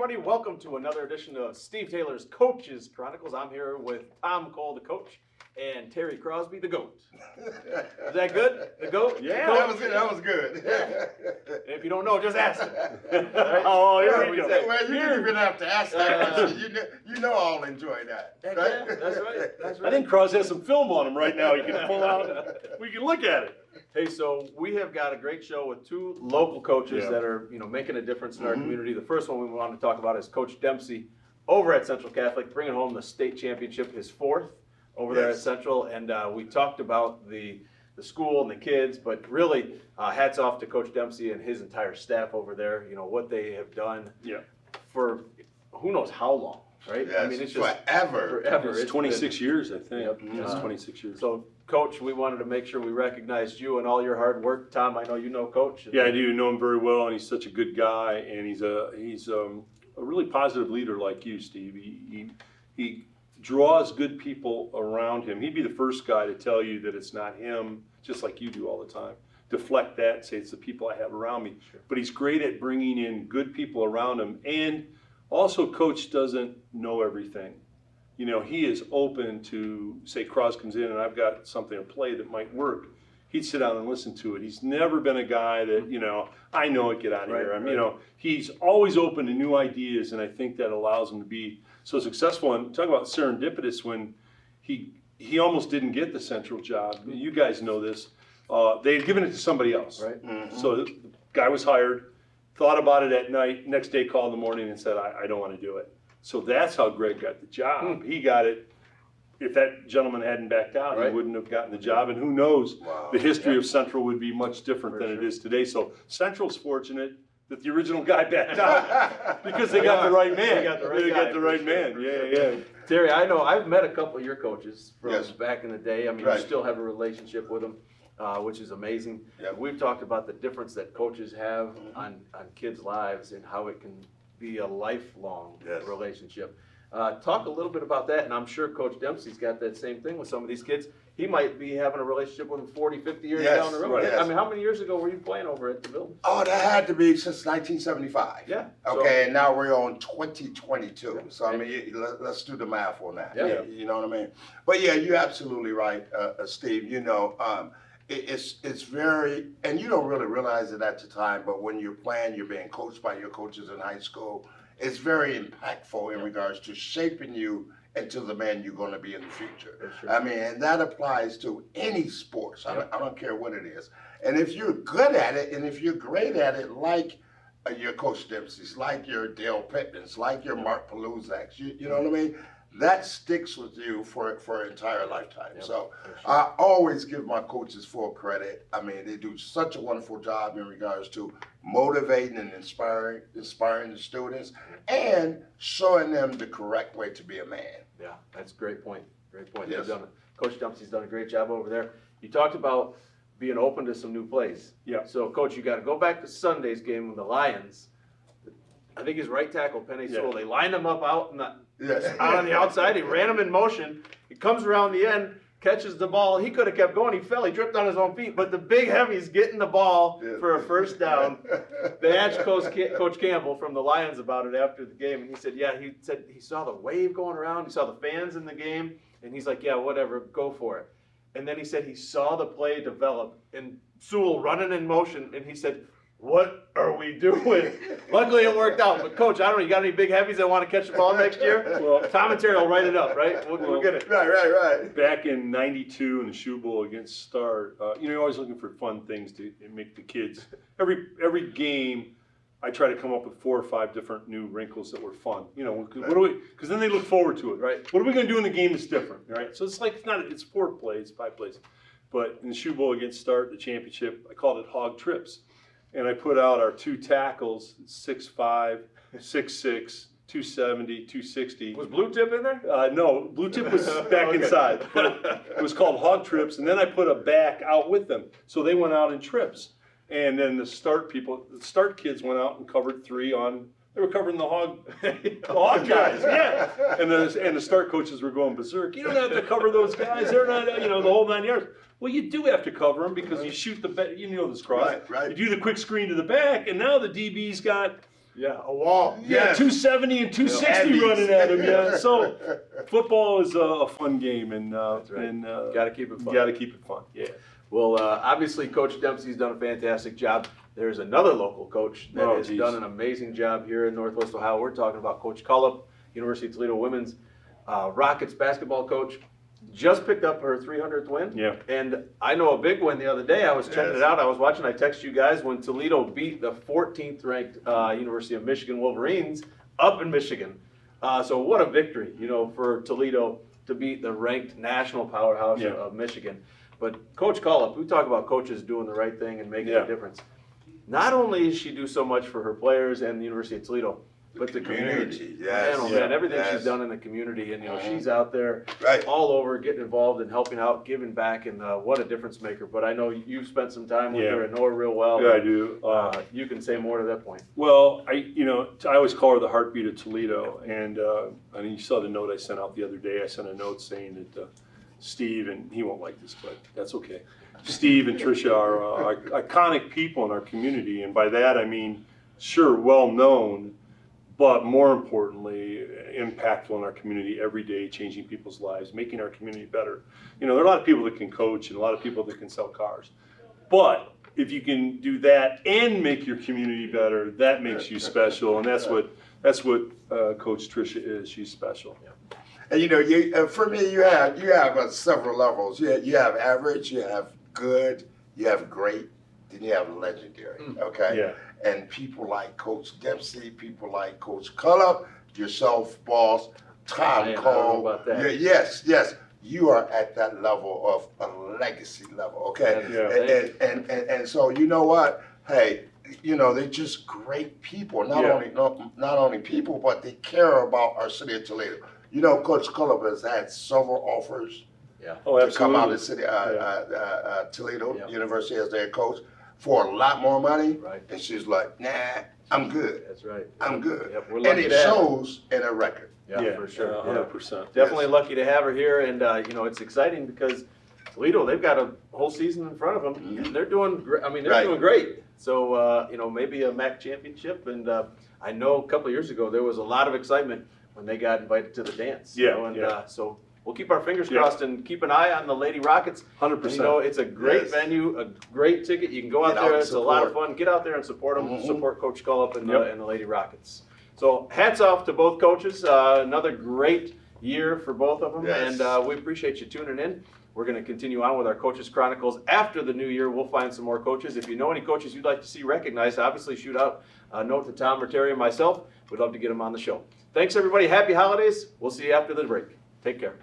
everybody. Welcome to another edition of Steve Taylor's Coach's Chronicles. I'm here with Tom Cole, the coach, and Terry Crosby, the GOAT. Is that good? The GOAT? Yeah, GOAT? that was good. Yeah. If you don't know, just ask him. Right? Oh, here we go. Well, you didn't even have to ask that question. You know I'll enjoy that. Heck Right? yeah, that's right. That's right. I think Cross has some film on him right now. You can pull out. We can look at it. Hey, so we have got a great show with two local coaches Yeah. that are, making a difference in our community. The first one we want to talk about is Coach Dempsey over at Central Catholic, bringing home the state championship, his fourth over there at Central. And we talked about the school and the kids, but really hats off to Coach Dempsey and his entire staff over there. You know, what they have done for who knows how long, right? Yes, I mean, it's just forever. It's 26 years, I think. Yep. It's 26 years. So, Coach, we wanted to make sure we recognized you and all your hard work. Tom, I know you know Coach. Yeah, I do know him very well, and he's such a good guy, and he's a really positive leader like you, Steve. He draws good people around him. He'd be the first guy to tell you that it's not him, just like you do all the time. Deflect that and say it's the people I have around me. Sure. But he's great at bringing in good people around him, and also Coach doesn't know everything. You know, he is open to, say Cross comes in and I've got something to play that might work. He'd sit down and listen to it. He's never been a guy that, I know it, get out of here. I mean, he's always open to new ideas, and I think that allows him to be so successful. And talk about serendipitous, when he almost didn't get the Central job. You guys know this. They had given it to somebody else. Right. Mm-hmm. So the guy was hired, thought about it at night, next day called in the morning and said, I don't want to do it. So that's how Greg got the job. He got it. If that gentleman hadn't backed out, he wouldn't have gotten the job. And who knows, the history of Central would be much different than it is today. So Central's fortunate that the original guy backed out because they got the right man. They got the right guy, for sure. Yeah. Terry, I know I've met a couple of your coaches from Yes. back in the day. I mean, you still have a relationship with them, which is amazing. Yep. We've talked about the difference that coaches have on kids' lives and how it can be a lifelong relationship. Talk a little bit about that, and I'm sure Coach Dempsey's got that same thing with some of these kids. He might be having a relationship with them 40, 50 years down the road. Yes. I mean, how many years ago were you playing over at the building? Oh, that had to be since 1975. Yeah. Okay, and now we're on 2022. So, I mean, let's do the math on that. Yeah. You know what I mean? But yeah, you're absolutely right, Steve. It's very, and you don't really realize it at the time, but when you're playing, you're being coached by your coaches in high school. It's very impactful in regards to shaping you into the man you're going to be in the future. Sure. I mean, and that applies to any sports. I don't care what it is. And if you're good at it, and if you're great at it, like your Coach Dempsey's, like your Dale Pittman's, like your Mark Paluzak's, you know what I mean? That sticks with you for an entire lifetime. So I always give my coaches full credit. I mean, they do such a wonderful job in regards to motivating and inspiring the students and showing them the correct way to be a man. Yeah, that's a great point. Great point. Yes. Coach Dempsey's done a great job over there. You talked about being open to some new plays. Yeah. So, Coach, you got to go back to Sunday's game with the Lions. I think his right tackle, Penny Sewell, they lined him up out on the outside. He ran him in motion. He comes around the end, catches the ball. He could have kept going. He fell. He tripped on his own feet. But the big heavy's getting the ball for a first down. They asked Coach Campbell from the Lions about it after the game, and he said he saw the wave going around. He saw the fans in the game, and he's like, yeah, whatever, go for it. And then he said he saw the play develop, and Sewell running in motion, and he said, what are we doing? Luckily it worked out. But Coach, I don't know, you got any big heavies that want to catch the ball next year? Well, Tom and Terry will write it up, right? We'll get it. Right. Back in '92 in the Shoe Bowl against Start, you're always looking for fun things to make the kids. Every game, I try to come up with 4 or 5 different new wrinkles that were fun. Because then they look forward to it, right? What are we going to do in the game that's different, right? So it's 4 plays, 5 plays. But in the Shoe Bowl against Start, the championship, I called it hog trips. And I put out our 2 tackles, 6'5", 6'6", 270, 260. Was Blue Tip in there? No, Blue Tip was back inside. But it was called hog trips, and then I put a back out with them. So they went out in trips. And then the Start kids went out and covered 3 on, they were covering the hog guys, yeah. And the Start coaches were going berserk. You don't have to cover those guys. They're not, the whole 9 yards. Well, you do have to cover them because you shoot the back, this cross. Right. You do the quick screen to the back, and now the DB's got Yeah, a wall. Yeah, Yes. 270 and 260 Andes. running at him. Yeah, so football is a fun game, and That's right. and Got to keep it fun. got to keep it fun. Yeah. Well, obviously, Coach Dempsey's done a fantastic job. There's another local coach that has done an amazing job here in Northwest Ohio. We're talking about Coach Cullop, University of Toledo women's Rockets basketball coach. Just picked up her 300th win. Yeah. And I know a big win the other day. I was checking it out. I was watching. I texted you guys when Toledo beat the 14th ranked University of Michigan Wolverines up in Michigan. So what a victory, for Toledo to beat the ranked national powerhouse of Michigan. But Coach Cullop, we talk about coaches doing the right thing and making a difference. Not only does she do so much for her players and the University of Toledo, but the community. Yes. Man, everything she's done in the community, and she's out there Right. all over, getting involved and helping out, giving back, and what a difference maker. But I know you've spent some time with her and know her real well. Yeah, I do. You can say more to that point. Well, I always call her the heartbeat of Toledo, and you saw the note I sent out the other day. I sent a note saying that Steve, and he won't like this, but that's okay. Steve and Tricia are iconic people in our community, and by that I mean, sure, well known, but more importantly, impactful in our community every day, changing people's lives, making our community better. There are a lot of people that can coach and a lot of people that can sell cars, but if you can do that and make your community better, that makes you special, and that's what Coach Tricia is. She's special. And for me, you have several levels. You have average, you have good, you have great, then you have legendary. Okay. Yeah. And people like Coach Dempsey, people like Coach Cullop, yourself, boss, Tom Cole. Yes. You are at that level of a legacy level. Okay. Yeah. And so you know what? Hey, they're just great people. Not only people, but they care about our city of Toledo. Coach Cullop has had several offers to come out of the city, Toledo University as their coach for a lot more money. Right. And she's like, nah, I'm good. That's right. I'm good. Yep, we're And lucky it to have her. shows in a record. Yeah, for sure. 100%. Definitely lucky to have her here, and it's exciting because Toledo, they've got a whole season in front of them, and they're doing great. They're doing great. So maybe a MAC championship, and I know a couple of years ago there was a lot of excitement when they got invited to the dance. So we'll keep our fingers crossed and keep an eye on the Lady Rockets. 100%. It's a great venue, a great ticket. You can go out there. It's a lot of fun. Get out there and support them. Support Coach Cullop and the Lady Rockets. So hats off to both coaches. Another great year for both of them, and we appreciate you tuning in. We're going to continue on with our Coaches Chronicles. After the new year, we'll find some more coaches. If you know any coaches you'd like to see recognized, obviously shoot out a note to Tom or Terry and myself. We'd love to get them on the show. Thanks, everybody. Happy holidays. We'll see you after the break. Take care.